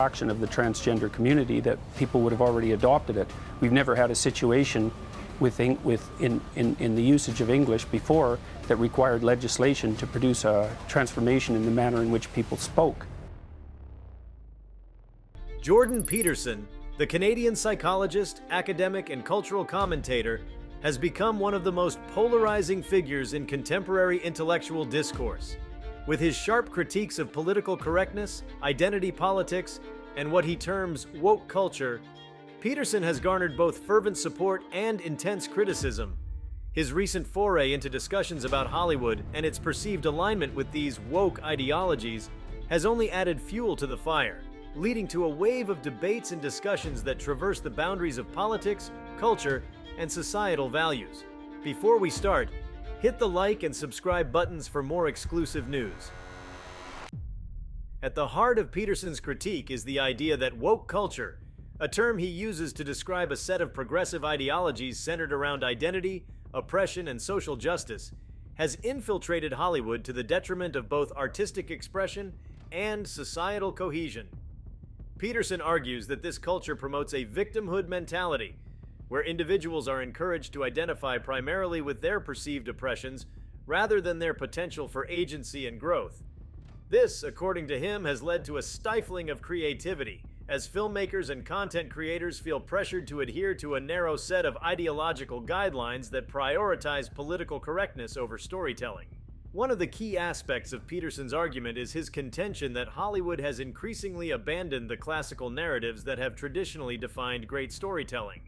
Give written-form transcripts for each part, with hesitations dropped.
fraction of the transgender community that people would have already adopted it. We've never had a situation in the usage of English before that required legislation to produce a transformation in the manner in which people spoke. Jordan Peterson, the Canadian psychologist, academic, and cultural commentator, has become one of the most polarizing figures in contemporary intellectual discourse. With his sharp critiques of political correctness, identity politics, and what he terms woke culture, Peterson has garnered both fervent support and intense criticism. His recent foray into discussions about Hollywood and its perceived alignment with these woke ideologies has only added fuel to the fire, leading to a wave of debates and discussions that traverse the boundaries of politics, culture, and societal values. Before we start, hit the like and subscribe buttons for more exclusive news. At the heart of Peterson's critique is the idea that woke culture, a term he uses to describe a set of progressive ideologies centered around identity, oppression, and social justice, has infiltrated Hollywood to the detriment of both artistic expression and societal cohesion. Peterson argues that this culture promotes a victimhood mentality, where individuals are encouraged to identify primarily with their perceived oppressions rather than their potential for agency and growth. This, according to him, has led to a stifling of creativity, as filmmakers and content creators feel pressured to adhere to a narrow set of ideological guidelines that prioritize political correctness over storytelling. One of the key aspects of Peterson's argument is his contention that Hollywood has increasingly abandoned the classical narratives that have traditionally defined great storytelling.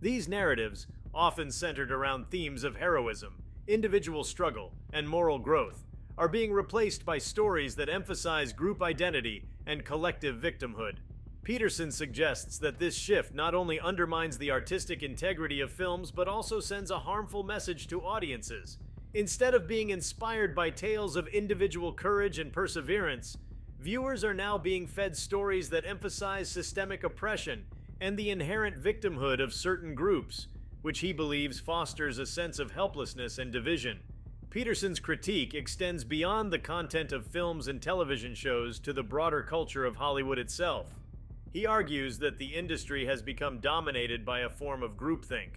These narratives, often centered around themes of heroism, individual struggle, and moral growth, are being replaced by stories that emphasize group identity and collective victimhood. Peterson suggests that this shift not only undermines the artistic integrity of films but also sends a harmful message to audiences. Instead of being inspired by tales of individual courage and perseverance, viewers are now being fed stories that emphasize systemic oppression and the inherent victimhood of certain groups, which he believes fosters a sense of helplessness and division. Peterson's critique extends beyond the content of films and television shows to the broader culture of Hollywood itself. He argues that the industry has become dominated by a form of groupthink,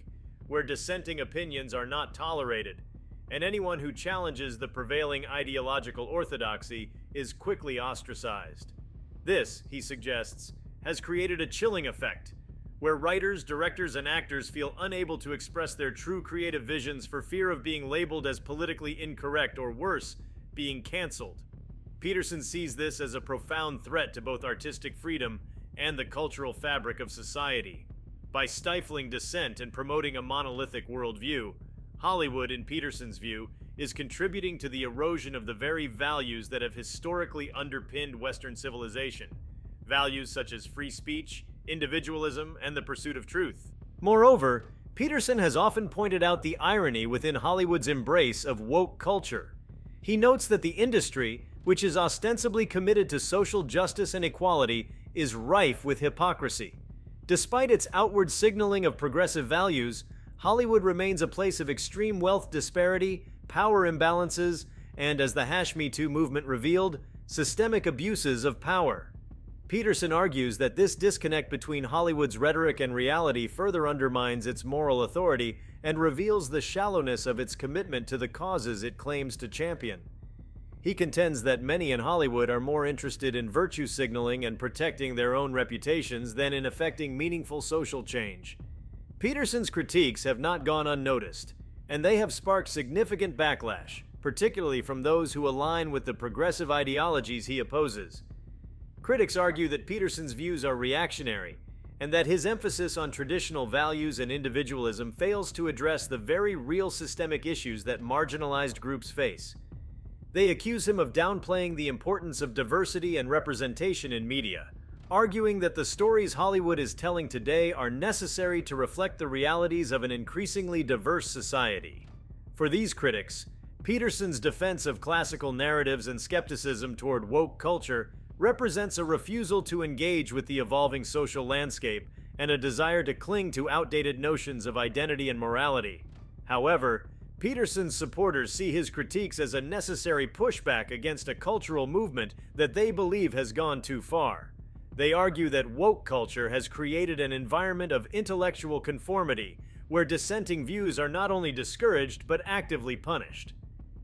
where dissenting opinions are not tolerated, and anyone who challenges the prevailing ideological orthodoxy is quickly ostracized. This, he suggests, has created a chilling effect, where writers, directors, and actors feel unable to express their true creative visions for fear of being labeled as politically incorrect or worse, being canceled. Peterson sees this as a profound threat to both artistic freedom and the cultural fabric of society. By stifling dissent and promoting a monolithic worldview, Hollywood, in Peterson's view, is contributing to the erosion of the very values that have historically underpinned Western civilization. Values such as free speech, individualism, and the pursuit of truth. Moreover, Peterson has often pointed out the irony within Hollywood's embrace of woke culture. He notes that the industry, which is ostensibly committed to social justice and equality, is rife with hypocrisy. Despite its outward signaling of progressive values, Hollywood remains a place of extreme wealth disparity, power imbalances, and, as the #MeToo movement revealed, systemic abuses of power. Peterson argues that this disconnect between Hollywood's rhetoric and reality further undermines its moral authority and reveals the shallowness of its commitment to the causes it claims to champion. He contends that many in Hollywood are more interested in virtue signaling and protecting their own reputations than in effecting meaningful social change. Peterson's critiques have not gone unnoticed, and they have sparked significant backlash, particularly from those who align with the progressive ideologies he opposes. Critics argue that Peterson's views are reactionary, and that his emphasis on traditional values and individualism fails to address the very real systemic issues that marginalized groups face. They accuse him of downplaying the importance of diversity and representation in media, arguing that the stories Hollywood is telling today are necessary to reflect the realities of an increasingly diverse society. For these critics, Peterson's defense of classical narratives and skepticism toward woke culture represents a refusal to engage with the evolving social landscape and a desire to cling to outdated notions of identity and morality. However, Peterson's supporters see his critiques as a necessary pushback against a cultural movement that they believe has gone too far. They argue that woke culture has created an environment of intellectual conformity where dissenting views are not only discouraged but actively punished.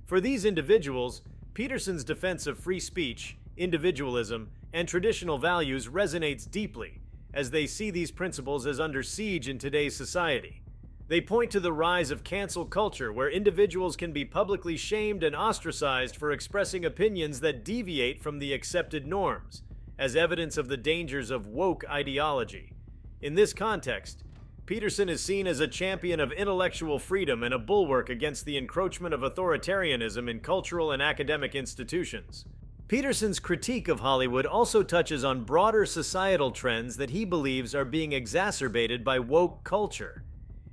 For these individuals, Peterson's defense of free speech, individualism, and traditional values resonates deeply, as they see these principles as under siege in today's society. They point to the rise of cancel culture, where individuals can be publicly shamed and ostracized for expressing opinions that deviate from the accepted norms, as evidence of the dangers of woke ideology. In this context, Peterson is seen as a champion of intellectual freedom and a bulwark against the encroachment of authoritarianism in cultural and academic institutions. Peterson's critique of Hollywood also touches on broader societal trends that he believes are being exacerbated by woke culture.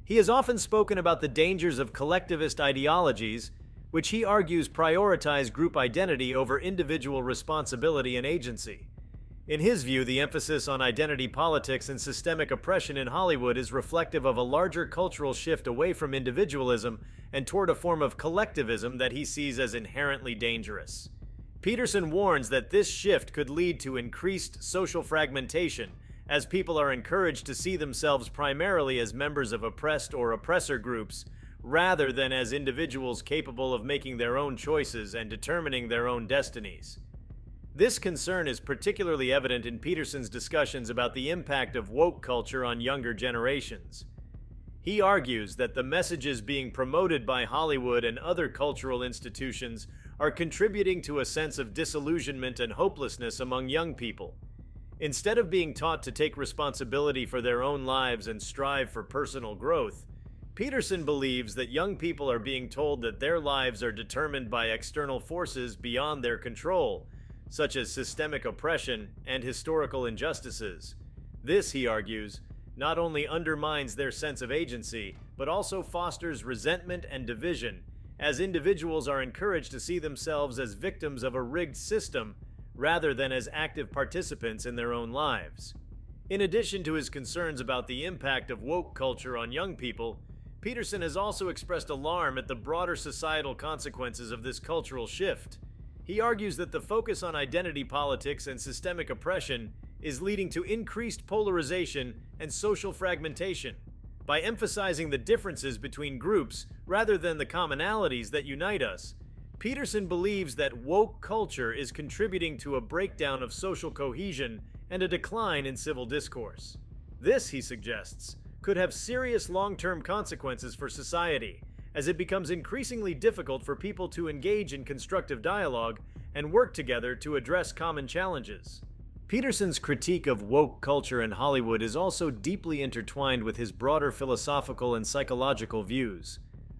He has often spoken about the dangers of collectivist ideologies, which he argues prioritize group identity over individual responsibility and agency. In his view, the emphasis on identity politics and systemic oppression in Hollywood is reflective of a larger cultural shift away from individualism and toward a form of collectivism that he sees as inherently dangerous. Peterson warns that this shift could lead to increased social fragmentation, as people are encouraged to see themselves primarily as members of oppressed or oppressor groups, rather than as individuals capable of making their own choices and determining their own destinies. This concern is particularly evident in Peterson's discussions about the impact of woke culture on younger generations. He argues that the messages being promoted by Hollywood and other cultural institutions are contributing to a sense of disillusionment and hopelessness among young people. Instead of being taught to take responsibility for their own lives and strive for personal growth, Peterson believes that young people are being told that their lives are determined by external forces beyond their control, such as systemic oppression and historical injustices. This, he argues, not only undermines their sense of agency, but also fosters resentment and division, as individuals are encouraged to see themselves as victims of a rigged system rather than as active participants in their own lives. In addition to his concerns about the impact of woke culture on young people, Peterson has also expressed alarm at the broader societal consequences of this cultural shift. He argues that the focus on identity politics and systemic oppression is leading to increased polarization and social fragmentation. By emphasizing the differences between groups rather than the commonalities that unite us, Peterson believes that woke culture is contributing to a breakdown of social cohesion and a decline in civil discourse. This, he suggests, could have serious long-term consequences for society, as it becomes increasingly difficult for people to engage in constructive dialogue and work together to address common challenges. Peterson's critique of woke culture in Hollywood is also deeply intertwined with his broader philosophical and psychological views.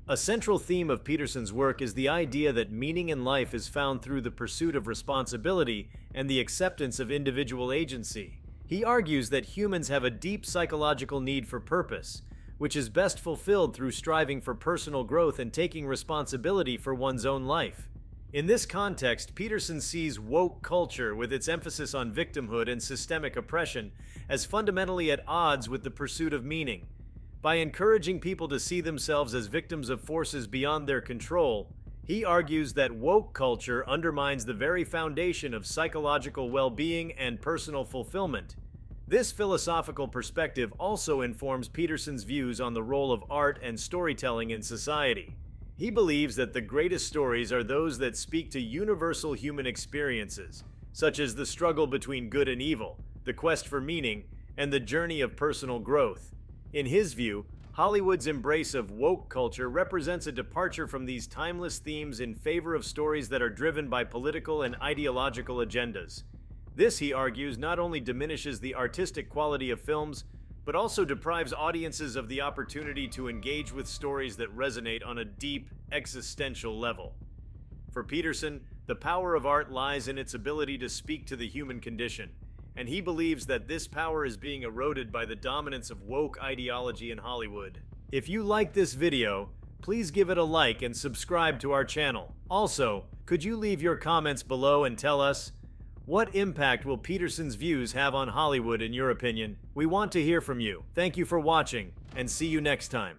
A central theme of Peterson's work is the idea that meaning in life is found through the pursuit of responsibility and the acceptance of individual agency. He argues that humans have a deep psychological need for purpose, which is best fulfilled through striving for personal growth and taking responsibility for one's own life. In this context, Peterson sees woke culture, with its emphasis on victimhood and systemic oppression, as fundamentally at odds with the pursuit of meaning. By encouraging people to see themselves as victims of forces beyond their control, he argues that woke culture undermines the very foundation of psychological well-being and personal fulfillment. This philosophical perspective also informs Peterson's views on the role of art and storytelling in society. He believes that the greatest stories are those that speak to universal human experiences, such as the struggle between good and evil, the quest for meaning, and the journey of personal growth. In his view, Hollywood's embrace of woke culture represents a departure from these timeless themes in favor of stories that are driven by political and ideological agendas. This, he argues, not only diminishes the artistic quality of films, but also deprives audiences of the opportunity to engage with stories that resonate on a deep, existential level. For Peterson, the power of art lies in its ability to speak to the human condition, and he believes that this power is being eroded by the dominance of woke ideology in Hollywood. If you like this video, please give it a like and subscribe to our channel. Also, could you leave your comments below and tell us, what impact will Peterson's views have on Hollywood in your opinion? We want to hear from you. Thank you for watching, and see you next time.